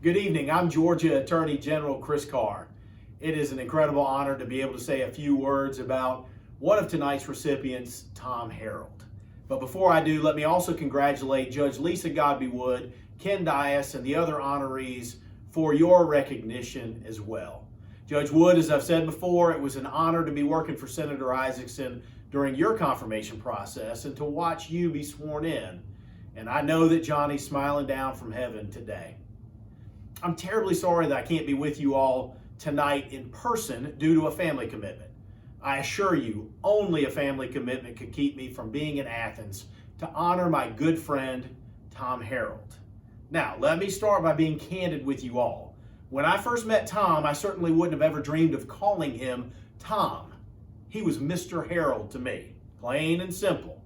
Good evening. I'm Georgia Attorney General Chris Carr. It is an incredible honor to be able to say a few words about one of tonight's recipients, Tom Harrold. But before I do, let me also congratulate Judge Lisa Godby Wood, Ken Dias, and the other honorees for your recognition as well. Judge Wood, as I've said before, it was an honor to be working for Senator Isaacson during your confirmation process and to watch you be sworn in. And I know that Johnny's smiling down from heaven today. I'm terribly sorry that I can't be with you all tonight in person due to a family commitment. I assure you, only a family commitment could keep me from being in Athens to honor my good friend, Tom Harrold. Now, let me start by being candid with you all. When I first met Tom, I certainly wouldn't have ever dreamed of calling him Tom. He was Mr. Harrold to me, plain and simple.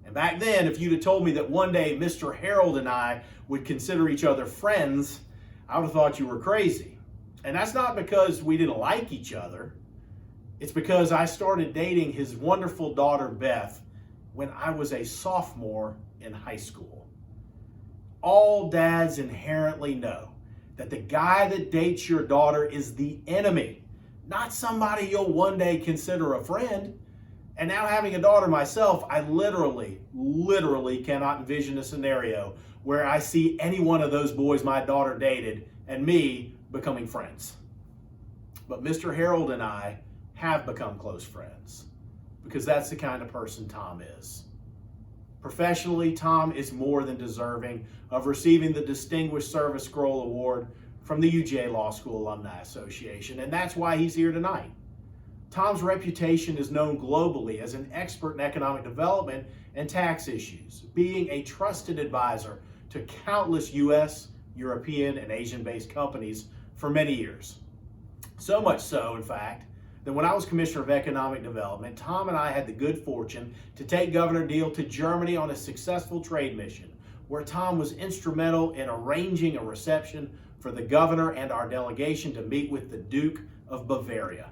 And back then, if you'd have told me that one day Mr. Harrold and I would consider each other friends, I would have thought you were crazy. And that's not because we didn't like each other. It's because I started dating his wonderful daughter, Beth, when I was a sophomore in high school. All dads inherently know that the guy that dates your daughter is the enemy, not somebody you'll one day consider a friend. And now having a daughter myself, I literally cannot envision a scenario where I see any one of those boys my daughter dated and me becoming friends. But Mr. Harrold and I have become close friends because that's the kind of person Tom is. Professionally, Tom is more than deserving of receiving the Distinguished Service Scroll Award from the UGA Law School Alumni Association, and that's why he's here tonight. Tom's reputation is known globally as an expert in economic development and tax issues, being a trusted advisor to countless U.S., European, and Asian-based companies for many years. So much so, in fact, that when I was Commissioner of Economic Development, Tom and I had the good fortune to take Governor Deal to Germany on a successful trade mission, where Tom was instrumental in arranging a reception for the governor and our delegation to meet with the Duke of Bavaria.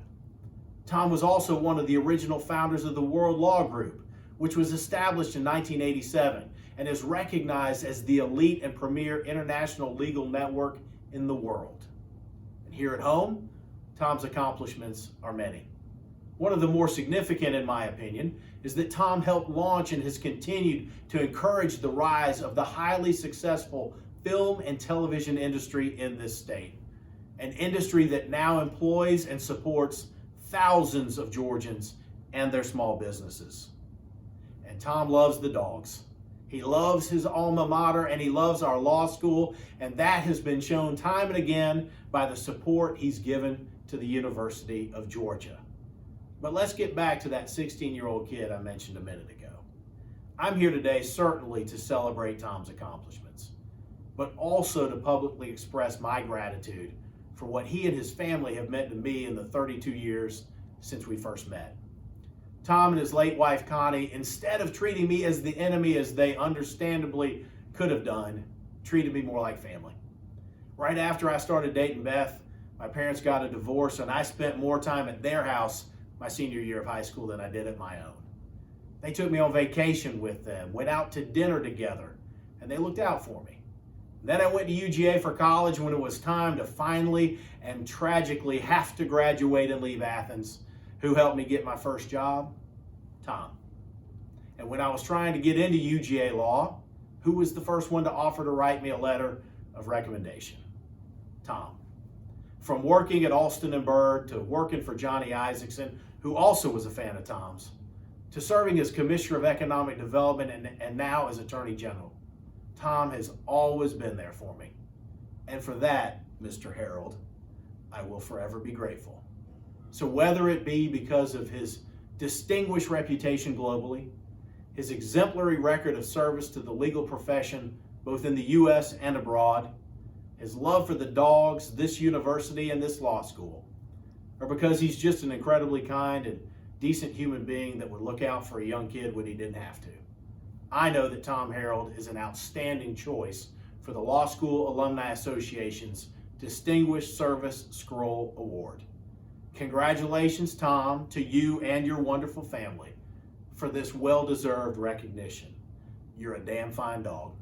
Tom was also one of the original founders of the World Law Group, which was established in 1987 and is recognized as the elite and premier international legal network in the world. And here at home, Tom's accomplishments are many. One of the more significant, in my opinion, is that Tom helped launch and has continued to encourage the rise of the highly successful film and television industry in this state, an industry that now employs and supports thousands of Georgians and their small businesses. And Tom loves the dogs. He loves his alma mater and he loves our law school, and that has been shown time and again by the support he's given to the University of Georgia. But let's get back to that 16-year-old kid I mentioned a minute ago. I'm here today certainly to celebrate Tom's accomplishments, but also to publicly express my gratitude for what he and his family have meant to me in the 32 years since we first met. Tom and his late wife Connie, instead of treating me as the enemy as they understandably could have done, treated me more like family. Right after I started dating Beth, my parents got a divorce and I spent more time at their house my senior year of high school than I did at my own. They took me on vacation with them, went out to dinner together, and they looked out for me. Then I went to UGA for college when it was time to finally and tragically have to graduate and leave Athens. Who helped me get my first job? Tom. And when I was trying to get into UGA law, who was the first one to offer to write me a letter of recommendation? Tom. From working at Alston and Bird to working for Johnny Isaacson, who also was a fan of Tom's, to serving as Commissioner of Economic Development and now as Attorney General, Tom has always been there for me. And for that, Mr. Harrold, I will forever be grateful. So whether it be because of his distinguished reputation globally, his exemplary record of service to the legal profession, both in the U.S. and abroad, his love for the dogs, this university, and this law school, or because he's just an incredibly kind and decent human being that would look out for a young kid when he didn't have to, I know that Tom Harrold is an outstanding choice for the Law School Alumni Association's Distinguished Service Scroll Award. Congratulations, Tom, to you and your wonderful family for this well-deserved recognition. You're a damn fine dog.